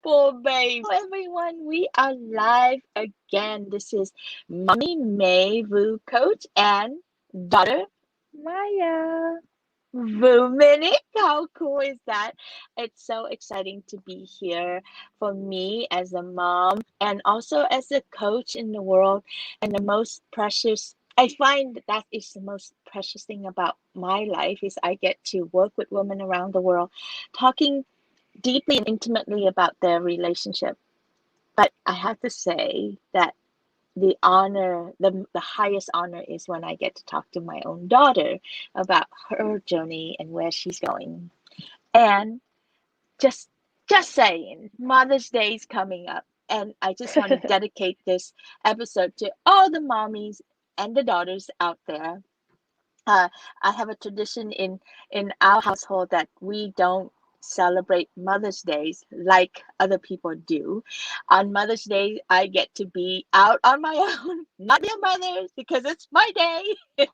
beautiful babe. Hello, everyone. We are live again. This is Mommy May Vu Coach and daughter Maya. Vu Minute. How cool is that? It's so exciting to be here for me as a mom and also as a coach in the world. And the most precious, I find that is the most precious thing about my life is I get to work with women around the world talking deeply and intimately about their relationship. But I have to say that the highest honor is when I get to talk to my own daughter about her journey and where she's going. And just just saying, Mother's Day is coming up, and I just want to dedicate this episode to all the mommies and the daughters out there. uh, I have a tradition in our household that we don't celebrate Mother's Days like other people do. On Mother's Day, I get to be out on my own, not their mothers, because it's my day,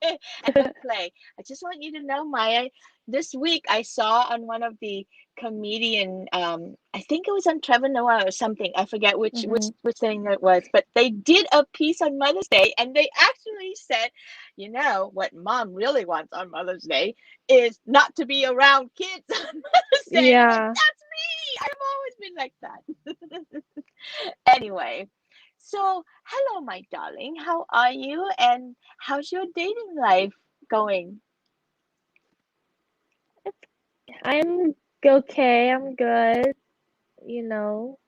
and play. I just want you to know, Maya, this week I saw on one of the comedian, I think it was on Trevor Noah or something. I forget hmm which thing it was, but they did a piece on Mother's Day, and they actually said, you know what mom really wants on Mother's Day is not to be around kids on Mother's Day. And I'm like, Yeah, that's me. I've always been like that. Anyway, so hello, my darling. How are you? And how's your dating life going? I'm okay. I'm good. You know,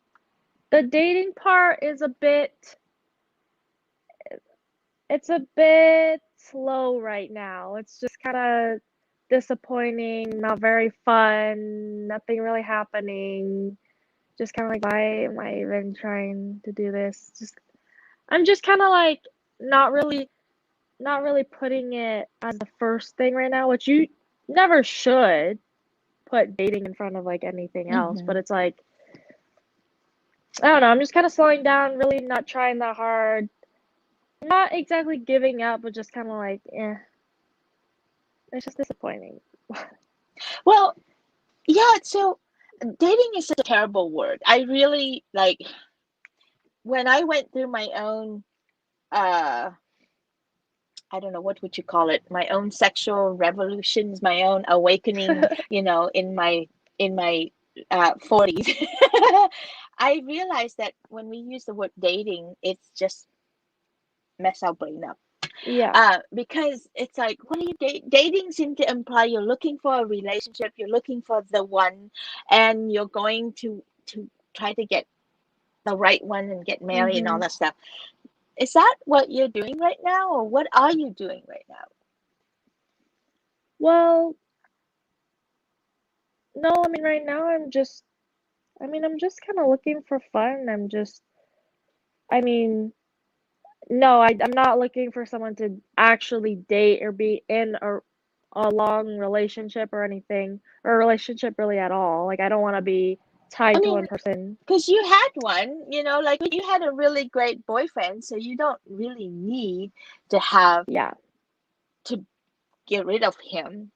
the dating part is it's a bit slow right now. It's just kind of disappointing, not very fun, nothing really happening. Just kind of like, why am I even trying to do this? I'm just kind of like not really, not really putting it as the first thing right now, which you never should put dating in front of like anything else, but Mm-hmm. it's like I don't know, I'm just kind of slowing down, really not trying that hard. Not exactly giving up, but just kind of like, it's just disappointing. Well, yeah, so dating is such a terrible word. I really like when I went through my own uh I don't know what would you call it, my own sexual revolutions, my own awakening, in my 40s. I realized that when we use the word dating, it's just mess our brain up. Yeah, Because it's like, what are you dating seems to imply you're looking for a relationship, you're looking for the one, and you're going to try to get the right one and get married and all hmm that stuff. Is that what you're doing right now, or what are you doing right now? Well, no, I mean, right now I'm just kind of looking for fun. I mean, no, I'm not looking for someone to actually date or be in a long relationship or anything, or a relationship really at all. Like, I don't want to be I tied to mean, one person. because you had one, like you had a really great boyfriend, so you don't really need to have Yeah, to get rid of him.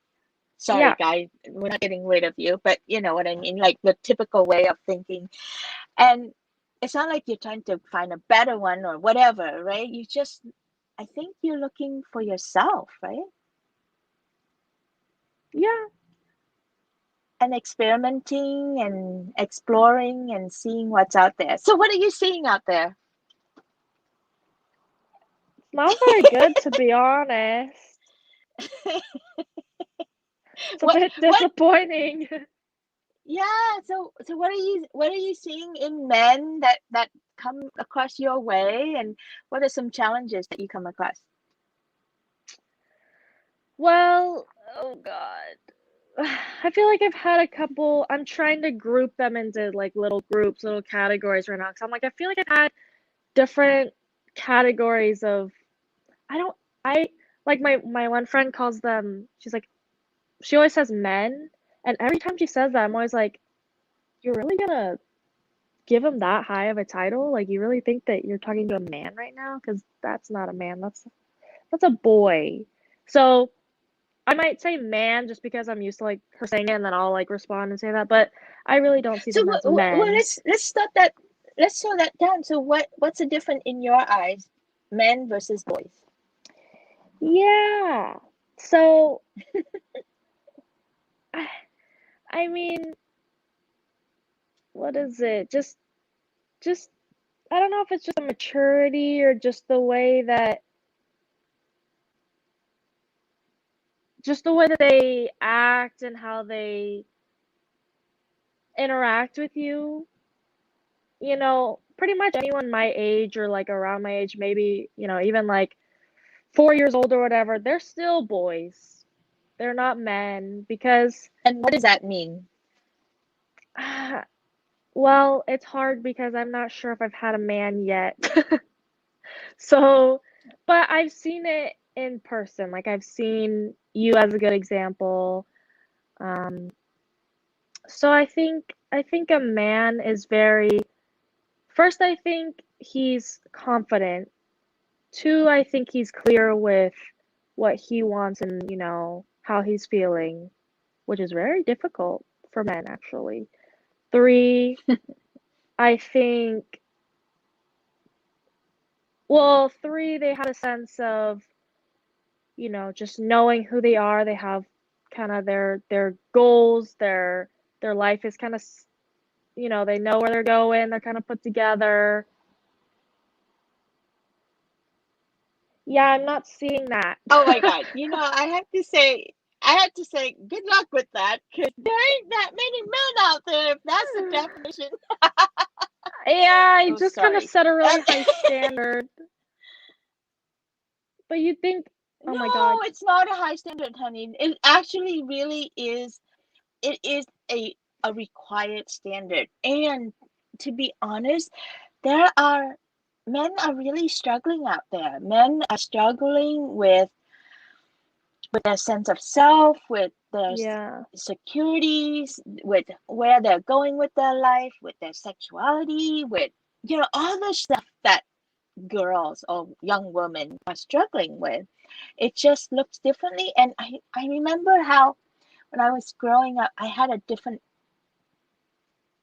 Sorry, yeah, guys, we're not getting rid of you, but you know what I mean, like the typical way of thinking. And it's not like you're trying to find a better one or whatever, right? I think you're looking for yourself, right? yeah. And experimenting and exploring and seeing what's out there. So, what are you seeing out there? It's not very good, to be honest. It's a bit what disappointing. Yeah, so what are you seeing in men that come across your way, and what are some challenges that you come across? Well, oh God. I feel like I've had a couple. I'm trying to group them into like little groups, little categories right now. Because I'm like, I feel like I've had different categories of. I don't. I like my one friend calls them. She's like, she always says men, and every time she says that, I'm always like, you're really gonna give him that high of a title? Like, you really think that you're talking to a man right now? Because that's not a man. That's a boy. So I might say man just because I'm used to like her saying it and then I'll like respond and say that, but I really don't see So them as men. let's start that. Let's slow that down. So what's the difference in your eyes, men versus boys? Yeah. So I I mean, what is it? Just I don't know if it's just a maturity or just the way that they act and how they interact with you. Pretty much anyone my age or like around my age, maybe, even like 4 years old or whatever, they're still boys. They're not men because, And what does that mean? well, it's hard because I'm not sure if I've had a man yet. So, but I've seen it in person. Like I've seen you as a good example. Um, so I think a man is very first I think he's confident. Two, I think he's clear with what he wants and, how he's feeling, which is very difficult for men actually. Three, I think well, three, they have a sense of, just knowing who they are. They have kind of their goals, their life is kind of, they know where they're going, they're kind of put together. Yeah, I'm not seeing that. Oh my God. I have to say, good luck with that, because there ain't that many men out there, if that's the definition. Yeah, I Oh, just kind of sorry. set a really high standard. But you think, oh my God, No, it's not a high standard, honey. It actually really is. It is a required standard. And to be honest, there are men are really struggling out there. Men are struggling with their sense of self, with their yeah, securities, with where they're going with their life, with their sexuality, with all the stuff that girls or young women are struggling with. It just looks differently. And I remember how when I was growing up, I had a different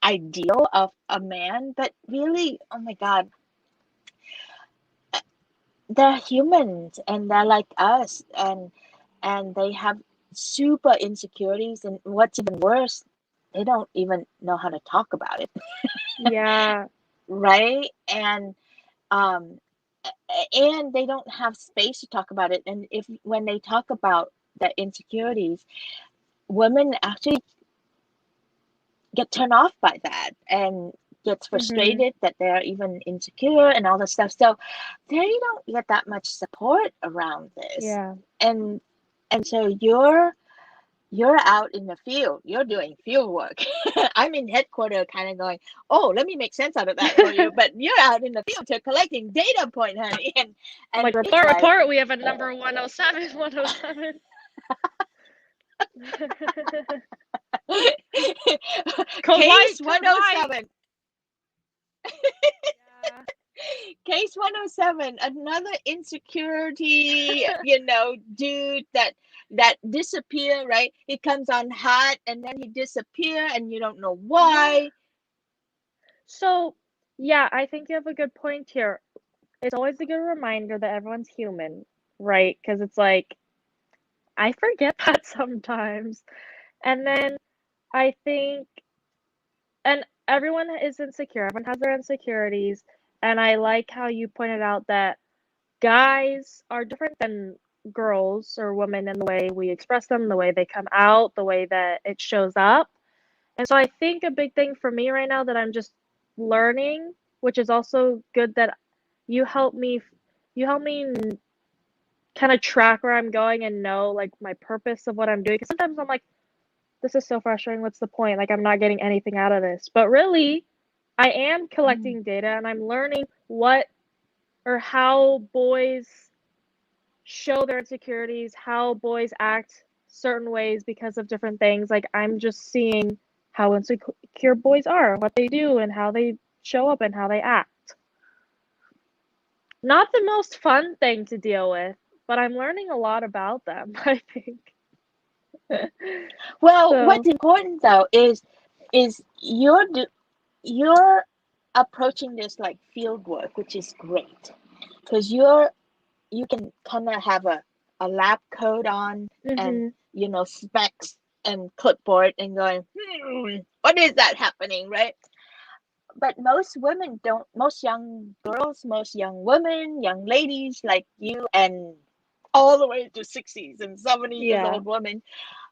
ideal of a man, but really, oh my God, they're humans and they're like us, and they have super insecurities, and what's even worse, they don't even know how to talk about it, yeah, right? Um and they don't have space to talk about it, and if when they talk about their insecurities, women actually get turned off by that and gets hmm frustrated that they're even insecure and all this stuff. So they don't get that much support around this. yeah. And so you're out in the field. You're doing field work. I'm in headquarters kind of going, oh, let me make sense out of that for you. But you're out in the field to collecting data point, honey. I'm like, And it's report, like, report. We have a number 107, 107. Code case white, code white. 107. Yeah. Case 107, another insecurity, dude that disappear, right? He comes on hot and then he disappear and you don't know Yeah. why. So, yeah, I think you have a good point here. It's always a good reminder that everyone's human, right? Because it's like, I forget that sometimes. And then I think, and everyone is insecure, everyone has their insecurities. And I like how you pointed out that guys are different than girls or women in the way we express them, the way they come out, the way that it shows up. And so I think a big thing for me right now that I'm just learning, which is also good that you help me you help me kind of track where I'm going and know like my purpose of what I'm doing. Because sometimes I'm like, this is so frustrating. What's the point? Like I'm not getting anything out of this. But really, I am Mm. collecting data and I'm learning what or how boys show their insecurities, how boys act certain ways because of different things. Like I'm just seeing how insecure boys are, what they do, and how they show up and how they act. Not the most fun thing to deal with, but I'm learning a lot about them, I think. Well, So, what's important though is you're approaching this like field work, which is great because you can kind of have a lab coat on and hmm specs and clipboard and going, what is that happening, right? But most women don't, most young girls, most young women, young ladies like you, and all the way to 60s and 70 years yeah, old women,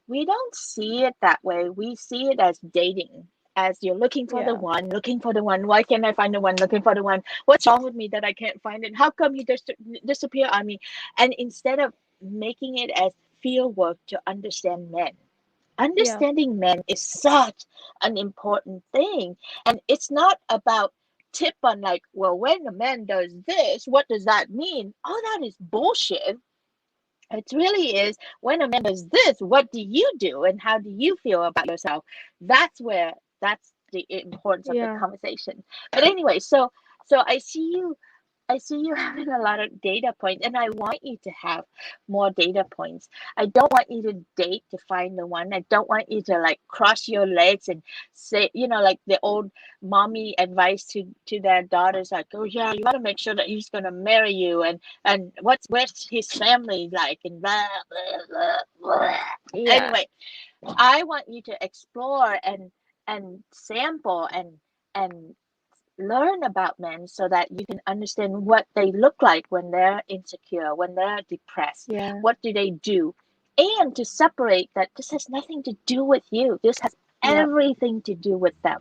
we don't see it that way. We see it as dating, as you're looking for the yeah, one, looking for the one. Why can't I find the one? Looking for the one. What's wrong with me that I can't find it? How come you just disappear on me? And instead of making it as field work to understand men, yeah, understanding men is such an important thing. And it's not about tip on like, well, when a man does this, what does that mean? All that is bullshit. It really is when a man does this, what do you do and how do you feel about yourself? That's the importance of the yeah. conversation. But anyway, so I see you having a lot of data points, and I want you to have more data points. I don't want you to date to find the one. I don't want you to like cross your legs and say, like the old mommy advice to their daughters, like, oh yeah, you got to make sure that he's gonna marry you, and where's his family like, and blah blah blah blah. Yeah. Anyway, I want you to explore and sample and learn about men so that you can understand what they look like when they're insecure, when they're depressed. Yeah. What do they do? And to separate that this has nothing to do with you. This has Yep. everything to do with them.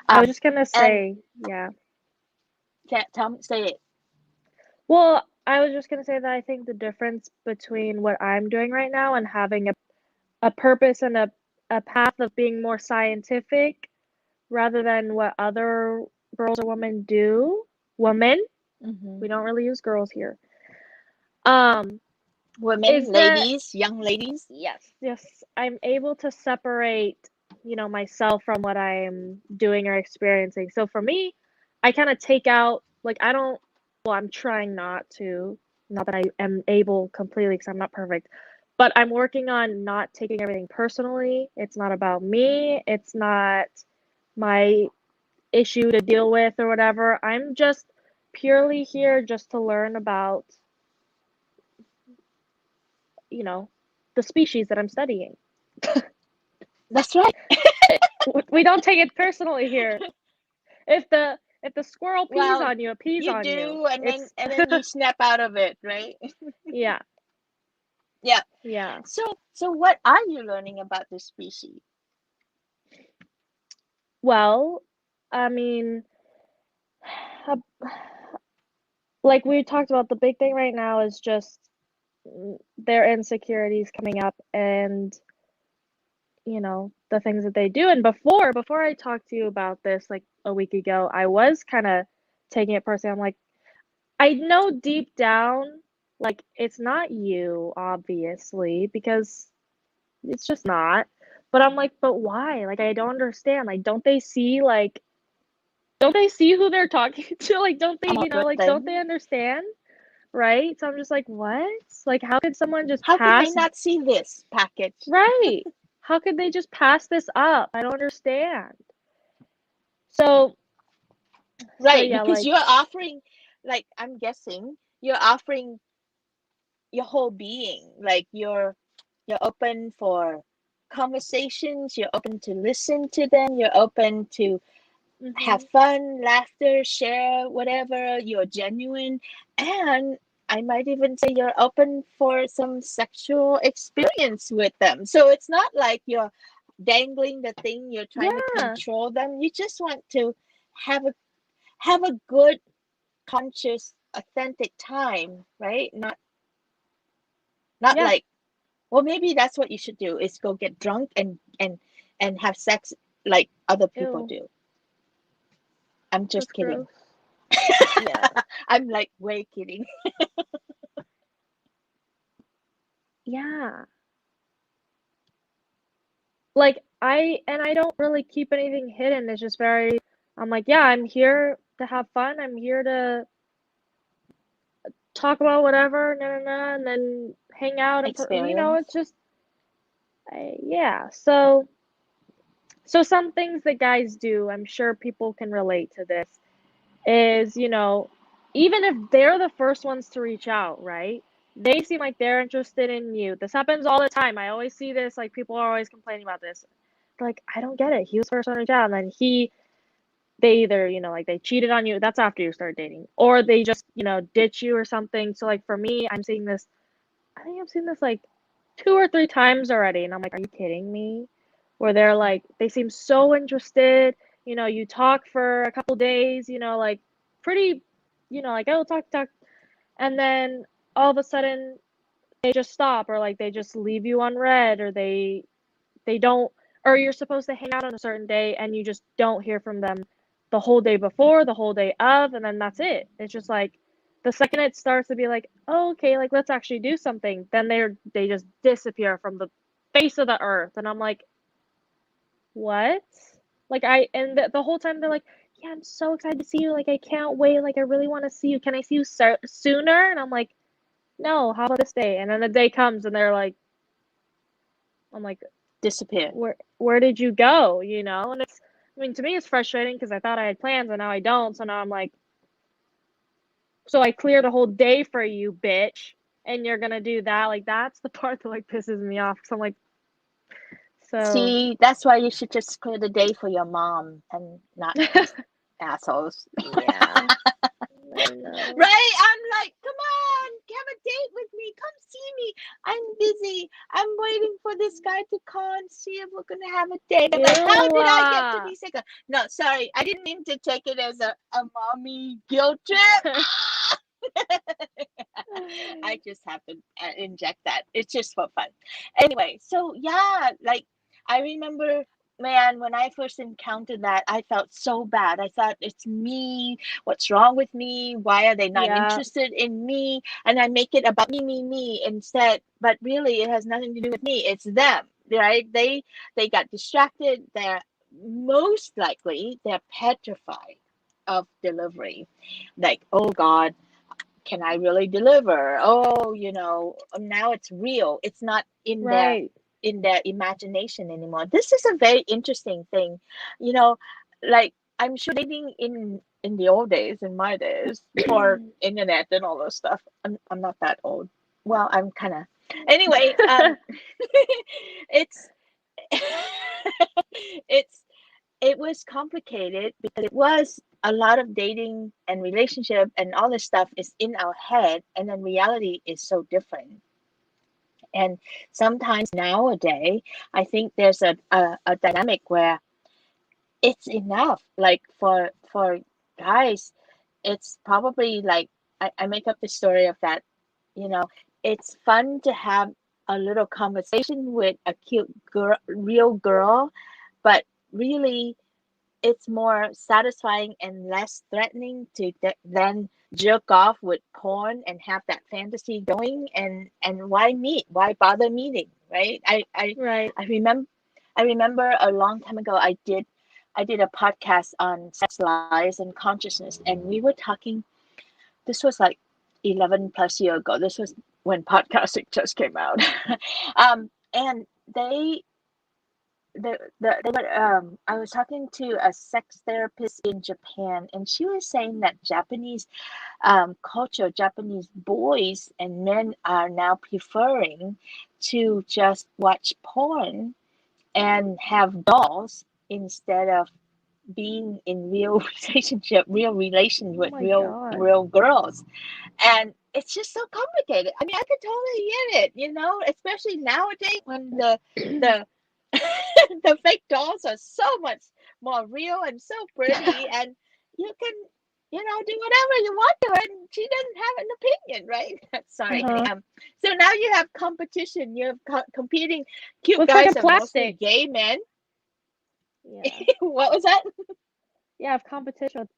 I was Um, just gonna and say, yeah. tell me, say it. Well, I was just gonna say that I think the difference between what I'm doing right now and having a purpose and a path of being more scientific rather than what other girls or women, Hmm. we don't really use girls here, um, Women, is that ladies, young ladies. yes, I'm able to separate, myself from what I'm doing or experiencing. So for me, I kind of take out, like, I don't, well, I'm trying not that I am able completely because I'm not perfect, but I'm working on not taking everything personally. It's not about me, it's not my issue to deal with or whatever. I'm just purely here just to learn about, you know, the species that I'm studying. That's right. We don't take it personally here. If the squirrel pees Well, on you, it pees you on you. do, and then It's you snap out of it, right? yeah, Yeah. yeah. So what are you learning about the species? Well, I mean, uh, like we talked about, the big thing right now is just their insecurities coming up and the things that they do. And before I talked to you about this like a week ago, I was kind of taking it personally. I'm like, I know deep down, like, it's not you, obviously, because it's just not. But I'm like, but why? Like, I don't understand. Like, don't they see who they're talking to? Like, don't they, Come up with like, don't they them. understand? Right? So I'm just like, what? Like, how could someone just How can they pass? not see this package? Right. How could they just pass this up? I don't understand. So, so Right, yeah, because like, you're offering, like I'm guessing, you're offering your whole being. Like you're open for conversations, you're open to listen to them, you're open to have hmm fun, laughter, share whatever, you're genuine, and I might even say you're open for some sexual experience with them. So it's not like you're dangling the thing, you're trying to yeah, control them. You just want to have a good, conscious, authentic time, right? Not yeah. like, well, maybe that's what you should do is go get drunk and have sex like other people Ew, do. I'm just that's kidding. gross. Yeah, I'm like way kidding. yeah. Like, I don't really keep anything hidden. It's just very, I'm like, yeah, I'm here to have fun. I'm here to talk about whatever, and then hang out and it's Experience. just, Yeah. So some things that guys do, I'm sure people can relate to this, is, even if they're the first ones to reach out, right? They seem like they're interested in you. This happens all the time. I always see this, like people are always complaining about this. Like, I don't get it. He was first one to reach out, and then they either, like they cheated on you. That's after you start dating, or they just, ditch you or something. So like for me, I'm seeing this. I think I've seen this like 2 or 3 times already, and I'm like, are you kidding me? Where they're like, they seem so interested. You talk for a couple days, like pretty, like, oh, talk, and then all of a sudden they just stop, or like they just leave you unread, or they don't, or you're supposed to hang out on a certain day and you just don't hear from them the whole day before, the whole day of, and then that's it. It's just like the second it starts to be like, oh, okay, like let's actually do something, then they just disappear from the face of the earth, and I'm like, what? Like and the whole time they're like, yeah, I'm so excited to see you. Like I can't wait. Like I really want to see you. Can I see you sooner? And I'm like, no. How about this day? And then the day comes and I'm like, Disappear. where did you go? And I mean, to me, it's frustrating because I thought I had plans and now I don't. So now I'm like, so I cleared a whole day for you, bitch, and you're gonna do that? Like that's the part that like pisses me off. So I'm like, so See, that's why you should just clear the day for your mom and not these assholes. yeah, I know. Right? I'm like, come on, have a date with me. Come see me. I'm busy. I'm waiting for this guy to call and see if we're gonna have a date. I'm like, how Ew. did I get to be single? No, sorry, I didn't mean to take it as a mommy guilt trip. I just have to inject that. It's just for fun. Anyway, so yeah, like I remember, man, when I first encountered that, I felt so bad. I thought, it's me. What's wrong with me? Why are they not Yeah, interested in me? And I make it about me instead. But really, it has nothing to do with me. It's them, right? They got distracted. Most likely they're petrified of delivery. Like, oh God, can I really deliver? Oh, now it's real. It's not right. in their imagination anymore. This is a very interesting thing. You know, like I'm sure dating in the old days, in my days, before internet and all those stuff. I'm not that old. Well, I'm kind of. Anyway, it's it's it was complicated because it was a lot of dating and relationship and all this stuff is in our head, and then reality is so different. And sometimes nowadays I think there's a dynamic where it's enough, like for guys. It's probably like I make up the story of that, you know it's fun to have a little conversation with a cute girl, real girl, but really it's more satisfying and less threatening to then jerk off with porn and have that fantasy going. And why meet? Why bother meeting? Right? Right. I remember a long time ago I did a podcast on sex lies and consciousness, and we were talking. This was like 11 plus year ago. This was when podcasting just came out. And they were I was talking to a sex therapist in Japan, and she was saying that Japanese culture, Japanese boys and men are now preferring to just watch porn and have dolls instead of being in real relationship, real relations Oh with my God. real girls. And it's just so complicated. I mean, I could totally get it, especially nowadays when the the fake dolls are so much more real and so pretty, and you can do whatever you want to her, and she doesn't have an opinion, right? Sorry, honey. Uh-huh. So now you have competition. You have competing. Cute Looks like a guys are mostly plastic. gay men. Yeah. What was that? Yeah, I have competition with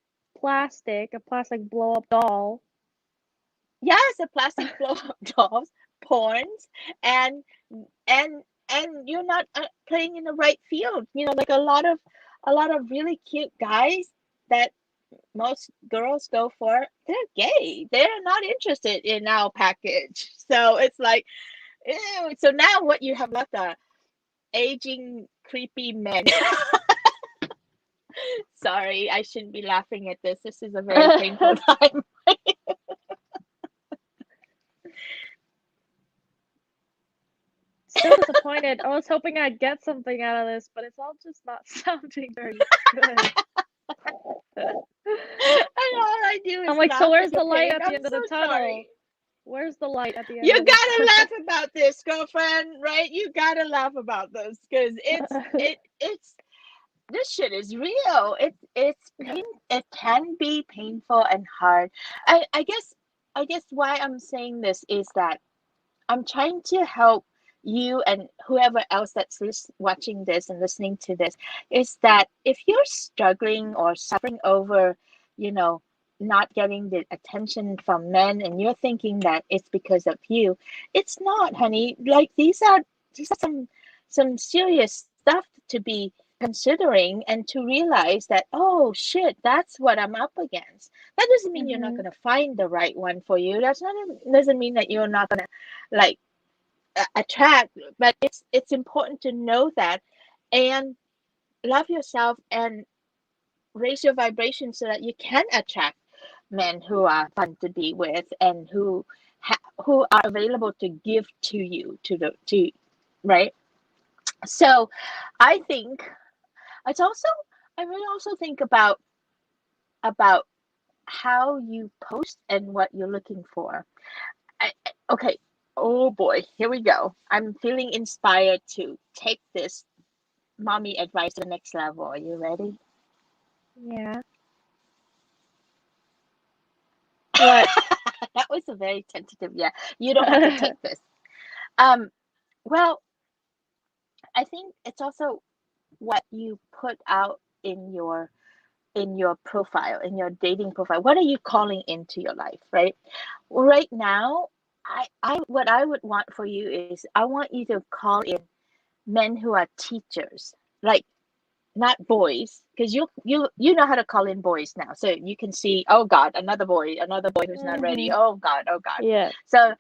a plastic blow up doll. Yes, the plastic blow up dolls, porns, and and you're not playing in the right field. Like a lot of really cute guys that most girls go for, they're gay. They're not interested in our package. So it's like, ew. So now what you have left are aging creepy men. Sorry, I shouldn't be laughing at this. This is a very painful time. Still disappointed. I was hoping I'd get something out of this, but it's all just not sounding very good. And all I do I'm is like, so laugh where's at your the light pain. at the I'm end of so the tunnel? sorry. Where's the light at the end You of the gotta tunnel? laugh about this, girlfriend, right? You gotta laugh about this because it's this shit is real. It can be painful and hard. I guess why I'm saying this is that I'm trying to help you and whoever else that's watching this and listening to this is that if you're struggling or suffering over, you know, not getting the attention from men and you're thinking that it's because of you, it's not, honey. Like these are some serious stuff to be considering and to realize that, oh shit, that's what I'm up against. That doesn't mean you're not Mhm. going to find the right one for you. That's not doesn't mean that you're not going to like attract, but it's important to know that and love yourself and raise your vibration so that you can attract men who are fun to be with and who are available to give to you to right. So I think it's also I really also think about how you post and what you're looking for. Okay, oh boy, here we go. I'm feeling inspired to take this mommy advice to the next level. Are you ready? Yeah. What? That was a very tentative, yeah. You don't have to take this. Um, well, I think it's also what you put out in your profile, in your dating profile. What are you calling into your life, right? Right now, I what I would want for you is I want you to call in men who are teachers, like not boys, because you know how to call in boys now, so you can see, oh God, another boy who's not ready. Mhm. Oh God. Yeah. So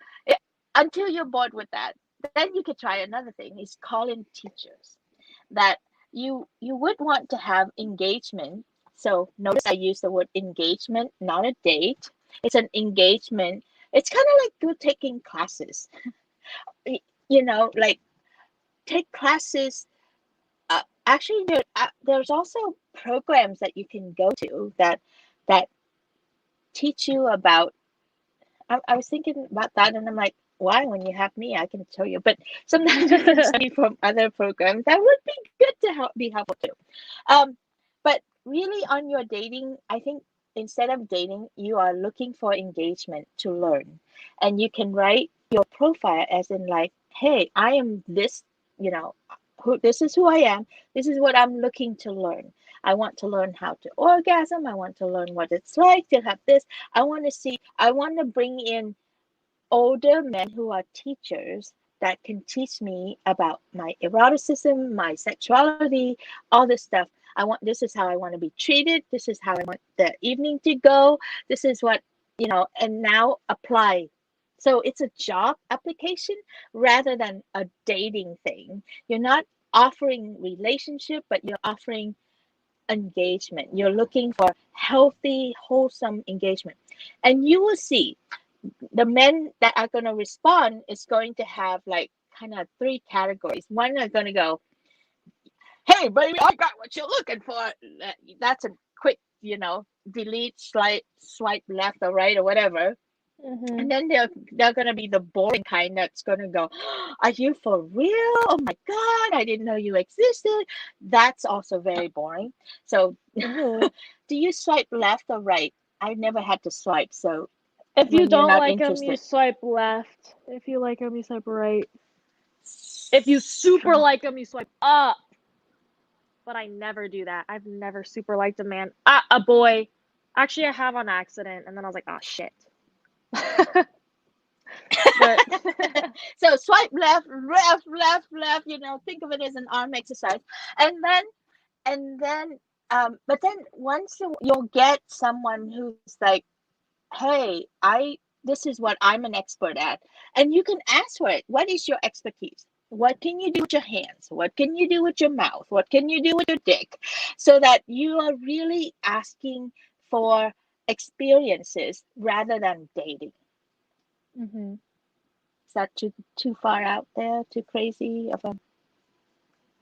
until you're bored with that, then you could try another thing: is call in teachers that you would want to have engagement. So notice I use the word engagement, not a date. It's an engagement. It's kind of like you're taking classes. Like take classes. Actually, there's also programs that you can go to that teach you about. I was thinking about that, and I'm like, why? When you have me, I can show you. But sometimes you can study from other programs. That would be good to be helpful too. Um, but really, on your dating, I think instead of dating, you are looking for engagement to learn, and you can write your profile as in like, hey, I am this, you know, this is who I am. This is what I'm looking to learn. I want to learn how to orgasm. I want to learn what it's like to have this. I want to bring in older men who are teachers that can teach me about my eroticism, my sexuality, all this stuff. This is how I want to be treated. This is how I want the evening to go. This is what, and now apply. So it's a job application rather than a dating thing. You're not offering relationship, but you're offering engagement. You're looking for healthy, wholesome engagement. And you will see the men that are going to respond is going to have like kind of three categories. One are going to go, hey, baby, I got what you're looking for. That's a quick, delete, swipe left or right or whatever. And Mhm. then they're gonna be the boring kind that's gonna go, are you for real? Oh my God, I didn't know you existed. That's also very boring. So Mhm. do you swipe left or right? I never had to swipe, so If you when you're don't not like them, you interested. swipe left. If you like them, you swipe right. If you super like them, you swipe up. But I never do that. I've never super liked a man. A boy. Actually, I have on accident, and then I was like, oh shit. But So swipe left, left, left, left, think of it as an arm exercise. And then, but then once you'll get someone who's like, hey, this is what I'm an expert at. And you can ask for it. What is your expertise? What can you do with your hands? What can you do with your mouth? What can you do with your dick? So that you are really asking for experiences rather than dating. Mhm. Is that too far out there? Too crazy of a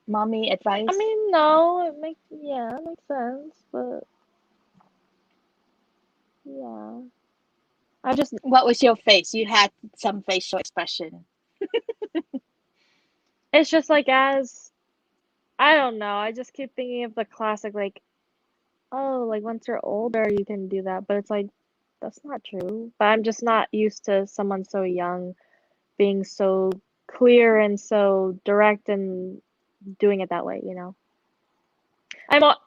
mommy I advice? mean, no, it makes sense, but yeah. I just What was your face? You had some facial expression. it's just like as I don't know, I just keep thinking of the classic like, oh, like once you're older you can do that, but it's like that's not true. But I'm just not used to someone so young being so clear and so direct and doing it that way, you know. I'm al-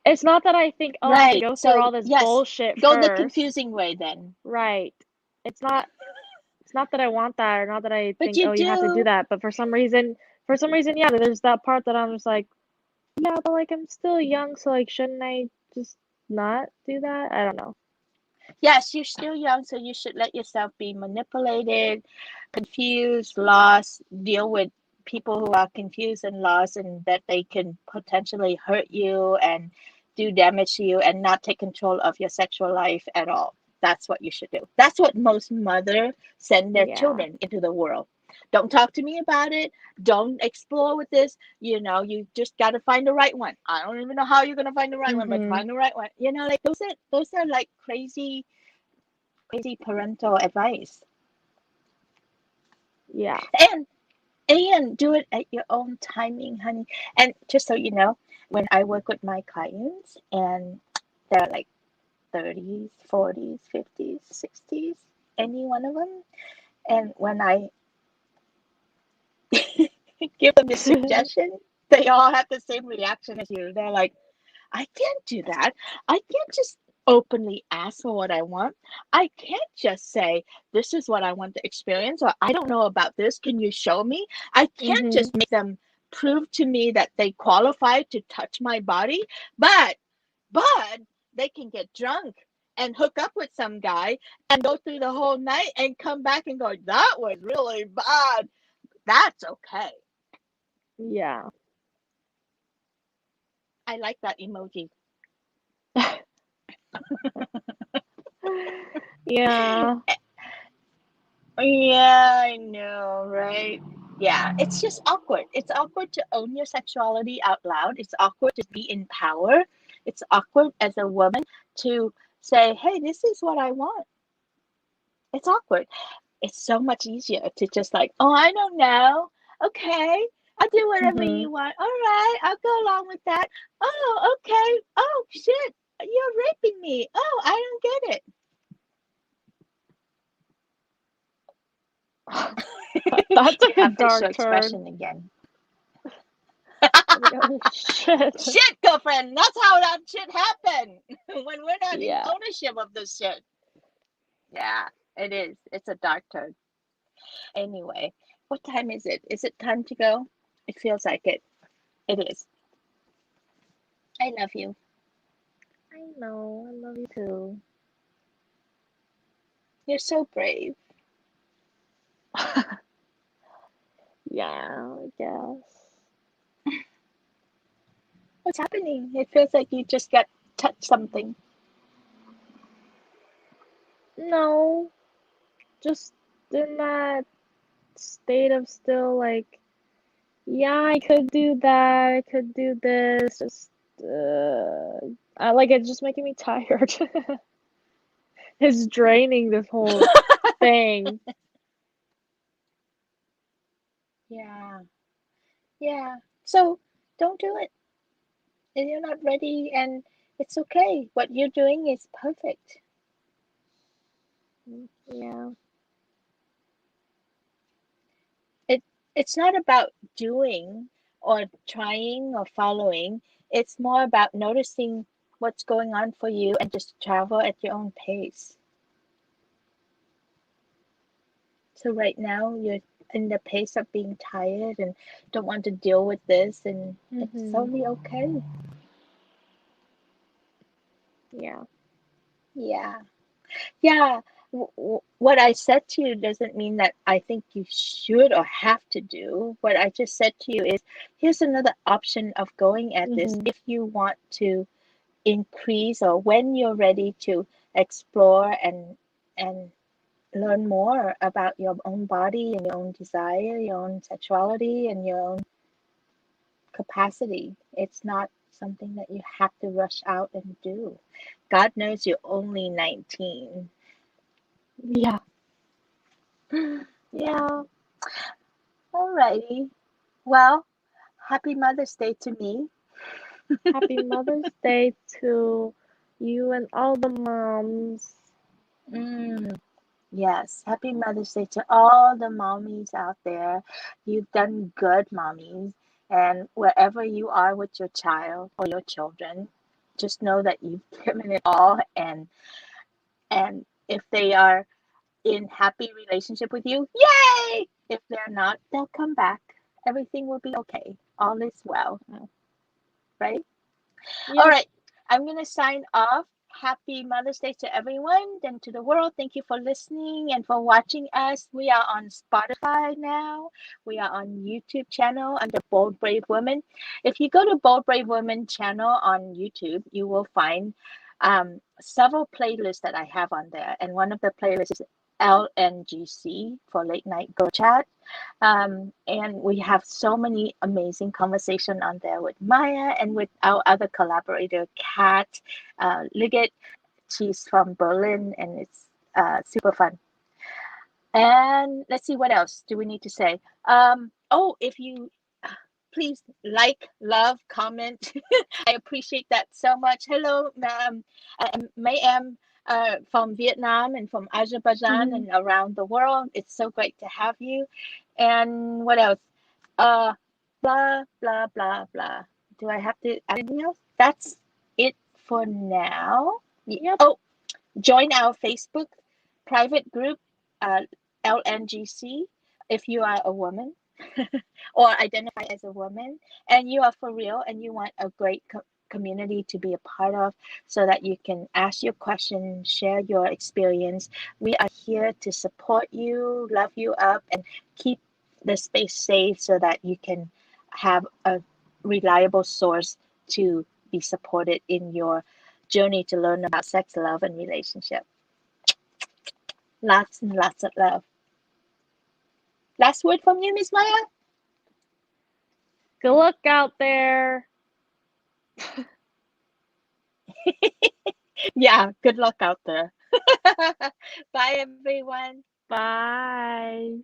it's not that I think, oh, I have to Right. go through So, all this yes, bullshit go the first. confusing way then. Right. It's not it's not that I want that or not that I But think, you oh, you have to do do. that, but for some reason, yeah, there's that part that I'm just like, yeah, but like I'm still young, so like shouldn't I just not do that? I don't know. Yes, you're still young, so you should let yourself be manipulated, confused, lost, deal with people who are confused and lost, and that they can potentially hurt you and do damage to you and not take control of your sexual life at all. That's what you should do. That's what most mothers send their Yeah. children into the world. Don't talk to me about it. Don't explore with this. You just got to find the right one. I don't even know how you're gonna find the right one, but Mhm. find the right one. Like those are like crazy parental advice. Yeah. And do it at your own timing, honey. And just so you know, when I work with my clients and they're like 30s, 40s, 50s, 60s, any one of them, and when I give them the suggestion, they all have the same reaction as you. They're like, I can't do that. I can't just openly ask for what I want. I can't just say, this is what I want to experience, or I don't know about this. Can you show me? I can't Mhm. just make them prove to me that they qualify to touch my body, but they can get drunk and hook up with some guy and go through the whole night and come back and go, that was really bad. That's okay. Yeah. I like that emoji. Yeah. Yeah, I know, right? Yeah, it's just awkward. It's awkward to own your sexuality out loud. It's awkward to be in power. It's awkward as a woman to say, hey, this is what I want. It's awkward. It's so much easier to just like, oh, I don't know. Okay, I'll do whatever Mhm. you want. All right, I'll go along with that. Oh, okay. Oh, shit, you're raping me. Oh, I don't get That it. took a Have facial dark turn. expression again. Like, oh shit. Shit, girlfriend, that's how that shit happen when we're not in Yeah. ownership of this shit. Yeah, it is. It's a dark turn. Anyway, what time is it? Is it time to go? It feels like it. It is. I love you. I know. I love you too. You're so brave. Yeah, I guess. What's happening? It feels like you just got touched something. No, just in that state of still like, yeah, I could do that. I could do this. Just, I like it's just making me tired. It's draining this whole thing. Yeah, yeah. So don't do it. If you're not ready, and it's okay. What you're doing is perfect. Yeah. it it's not about doing or trying or following. It's more about noticing what's going on for you and just travel at your own pace. So right now you're in the pace of being tired and don't want to deal with this, and it's Mhm. totally okay. Yeah. Yeah. Yeah. what I said to you doesn't mean that I think you should or have to do. What I just said to you is here's another option of going at this Mm-hmm. if you want to increase or when you're ready to explore and learn more about your own body and your own desire, your own sexuality, and your own capacity. It's not something that you have to rush out and do. God knows you're only 19. Yeah. Yeah. Alrighty. Well, happy Mother's Day to me. Happy Mother's Day to you and all the moms. Mm, yes. Happy Mother's Day to all the mommies out there. You've done good, mommies. And wherever you are with your child or your children, just know that you've given it all and if they are in happy relationship with you, yay! If they're not, they'll come back. Everything will be okay. All is well, right? All Yep. right, I'm going to sign off. Happy Mother's Day to everyone and to the world. Thank you for listening and for watching us. We are on Spotify now. We are on YouTube channel under Bold Brave Women. If you go to Bold Brave Women channel on YouTube, you will find several playlists that I have on there. And one of the playlists is LNGC for Late Night Girl Chat. And we have so many amazing conversation on there with Maya and with our other collaborator, Kat Liggett. She's from Berlin, and it's super fun. And let's see what else do we need to say. Oh, if you please like, love, comment. I appreciate that so much. Hello, Mayam from Vietnam and from Azerbaijan Mm-hmm. and around the world. It's so great to have you. And what else? Uh, blah, blah, blah, blah. Do I have to add anything else? That's it for now. Yep. Oh, join our Facebook private group, uh, LNGC, if you are a woman or identify as a woman and you are for real and you want a great community to be a part of so that you can ask your question, share your experience. We are here to support you, love you up, and keep the space safe so that you can have a reliable source to be supported in your journey to learn about sex, love, and relationship. Lots and lots of love. Last word from you, Miss Maya? Good luck out there. Yeah, good luck out there. Bye, everyone. Bye.